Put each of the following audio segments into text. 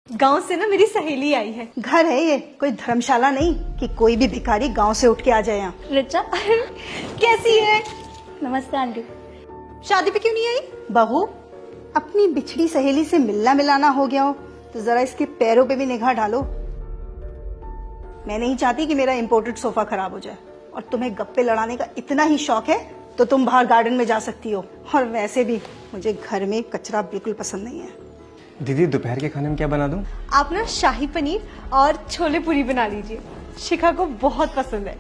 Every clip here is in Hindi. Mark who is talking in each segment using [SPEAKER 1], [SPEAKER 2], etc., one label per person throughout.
[SPEAKER 1] गांव से ना मेरी सहेली आई है।
[SPEAKER 2] घर है ये, कोई धर्मशाला नहीं कि कोई भी भिखारी गांव से उठ के आ जाए यहाँ।
[SPEAKER 3] रिचा
[SPEAKER 1] कैसी है?
[SPEAKER 3] नमस्ते आंटी।
[SPEAKER 1] शादी पे क्यों नहीं आई?
[SPEAKER 2] बहू, अपनी बिछड़ी सहेली से मिलना मिलाना हो गया हो तो जरा इसके पैरों पे भी निगाह डालो। मैं नहीं चाहती कि मेरा इम्पोर्टेड सोफा खराब हो जाए, और तुम्हें गप्पे लड़ाने का इतना ही शौक है तो तुम बाहर गार्डन में जा सकती हो। और वैसे भी मुझे घर में कचरा बिल्कुल पसंद नहीं है।
[SPEAKER 4] दीदी दोपहर के खाने में क्या बना दूं?
[SPEAKER 1] आप ना शाही पनीर और छोले पूरी बना लीजिए, शिखा को बहुत पसंद है।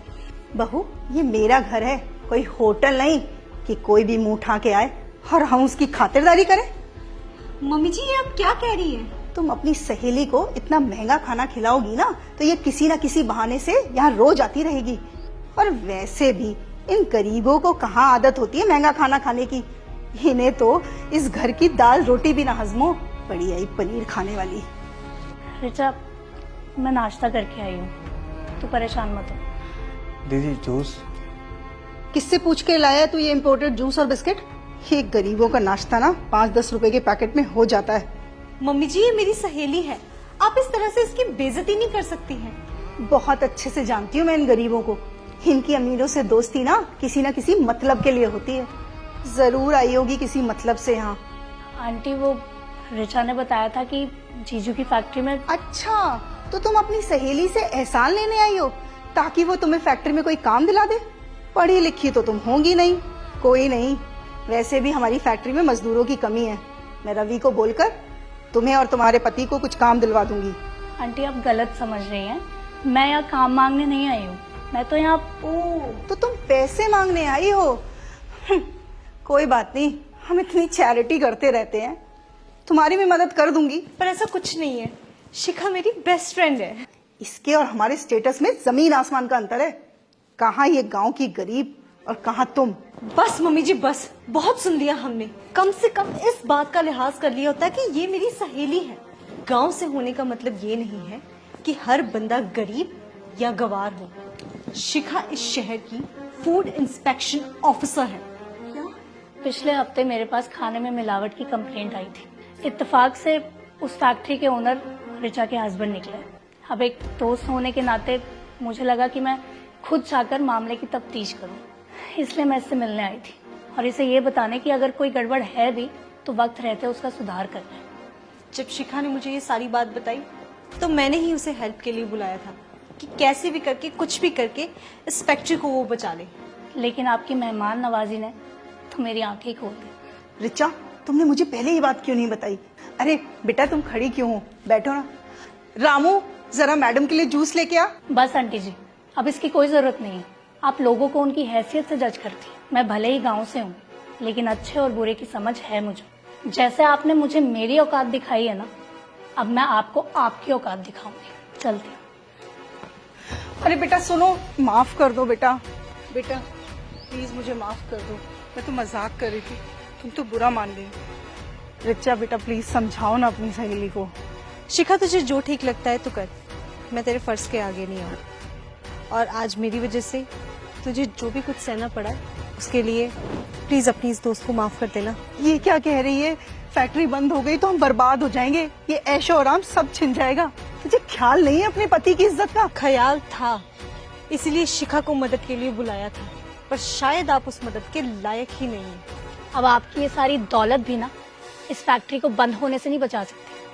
[SPEAKER 2] बहू, ये मेरा घर है, कोई होटल नहीं कि कोई भी मुंह उठा के आए और हम उसकी खातिरदारी करें।
[SPEAKER 1] मम्मी जी, ये आप क्या कह रही हैं?
[SPEAKER 2] तुम अपनी सहेली को इतना महंगा खाना खिलाओगी ना तो ये किसी ना किसी बहाने से यहाँ रोज आती रहेगी। और वैसे भी इन गरीबों को कहाँ आदत होती है महंगा खाना खाने की। इन्हें तो इस घर की दाल रोटी भी ना हजम हो, बड़ी आई पनीर खाने वाली।
[SPEAKER 3] रिचा, मैं नाश्ता करके आई हूँ, तू परेशान मत हो।
[SPEAKER 4] दीदी जूस?
[SPEAKER 2] किससे पूछ के लाया तू ये इम्पोर्टेड जूस और बिस्किट? ये गरीबों का नाश्ता ना 5-10 रुपए के पैकेट में हो जाता है।
[SPEAKER 1] मम्मी जी, ये मेरी सहेली है, आप इस तरह से इसकी बेइज्जती नहीं कर सकती हैं।
[SPEAKER 2] बहुत अच्छे से जानती हूँ मैं इन गरीबों को। इनकी अमीरों से दोस्ती ना किसी मतलब के लिए होती है। जरूर आई होगी किसी मतलब से यहाँ।
[SPEAKER 3] आंटी, वो रिचा ने बताया था कि जीजू की फैक्ट्री में।
[SPEAKER 2] अच्छा, तो तुम अपनी सहेली से एहसान लेने आई हो ताकि वो तुम्हें फैक्ट्री में कोई काम दिला दे? पढ़ी लिखी तो तुम होंगी नहीं। कोई नहीं, वैसे भी हमारी फैक्ट्री में मजदूरों की कमी है। मैं रवि को बोलकर तुम्हें और तुम्हारे पति को कुछ काम दिलवा दूंगी।
[SPEAKER 3] आंटी, आप गलत समझ रही हैं। मैं यहाँ काम मांगने नहीं आई हूँ, मैं तो यहाँ।
[SPEAKER 2] तो तुम पैसे मांगने आई हो? कोई बात नहीं, हम इतनी चैरिटी करते रहते हैं, तुम्हारी भी मदद कर दूंगी।
[SPEAKER 1] पर ऐसा कुछ नहीं है, शिखा मेरी बेस्ट फ्रेंड है।
[SPEAKER 2] इसके और हमारे स्टेटस में जमीन आसमान का अंतर है। कहाँ ये गांव की गरीब और कहाँ तुम।
[SPEAKER 1] बस मम्मी जी, बस बहुत सुन लिया हमने। कम से कम इस बात का लिहाज कर लिया होता है कि ये मेरी सहेली है। गांव से होने का मतलब ये नहीं है कि हर बंदा गरीब या गवार हो। शिखा इस शहर की फूड इंस्पेक्शन ऑफिसर है।
[SPEAKER 3] पिछले हफ्ते मेरे पास खाने में मिलावट की कंप्लेंट आई थी। इत्तेफाक से उस फैक्ट्री के ओनर रिचा के हस्बैंड निकले। अब एक दोस्त होने के नाते मुझे लगा कि मैं खुद जाकर मामले की तफ्तीश करूं, इसलिए मैं इससे मिलने आई थी और इसे ये बताने कि अगर कोई गड़बड़ है भी तो वक्त रहते उसका सुधार कर लें।
[SPEAKER 1] जब शिखा ने मुझे ये सारी बात बताई तो मैंने ही उसे हेल्प के लिए बुलाया था कि कैसे भी करके कुछ भी करके इस फैक्ट्री को वो बचा ले।
[SPEAKER 3] लेकिन आपकी मेहमान नवाजी ने तो मेरी आंखें खोल दी।
[SPEAKER 2] रिचा, तुमने मुझे पहले ये बात क्यों नहीं बताई? अरे बेटा, तुम खड़ी क्यों हो? बैठो ना। रामू, जरा मैडम के लिए जूस लेके आ।
[SPEAKER 3] बस आंटी जी, अब इसकी कोई जरूरत नहीं है। आप लोगों को उनकी हैसियत से जज करती हैं। मैं भले ही गांव से हूँ, लेकिन अच्छे और बुरे की समझ है मुझे। जैसे आपने मुझे मेरी औकात दिखाई है ना, अब मैं आपको आपकी औकात दिखाऊंगी। चलती हूँ।
[SPEAKER 2] अरे बेटा सुनो, माफ कर दो बेटा। बेटा प्लीज मुझे माफ कर दो, मैं तो मजाक कर रही थी, तुम तो बुरा मान गई। रिचा बेटा प्लीज समझाओ ना अपनी सहेली को।
[SPEAKER 1] शिखा, तुझे जो ठीक लगता है तो कर, मैं तेरे फर्ज के आगे नहीं हूँ। और आज मेरी वजह से तुझे जो भी कुछ सहना पड़ा उसके लिए प्लीज अपनी इस दोस्त को माफ कर देना।
[SPEAKER 2] ये क्या कह रही है? फैक्ट्री बंद हो गई तो हम बर्बाद हो जाएंगे, ये ऐशो आराम सब छिन जाएगा। तुझे ख्याल नहीं है अपने पति की इज्जत का?
[SPEAKER 1] ख्याल था, इसलिए शिखा को मदद के लिए बुलाया था, पर शायद आप उस मदद के लायक ही नहीं है।
[SPEAKER 3] अब आपकी ये सारी दौलत भी ना इस फैक्ट्री को बंद होने से नहीं बचा सकती।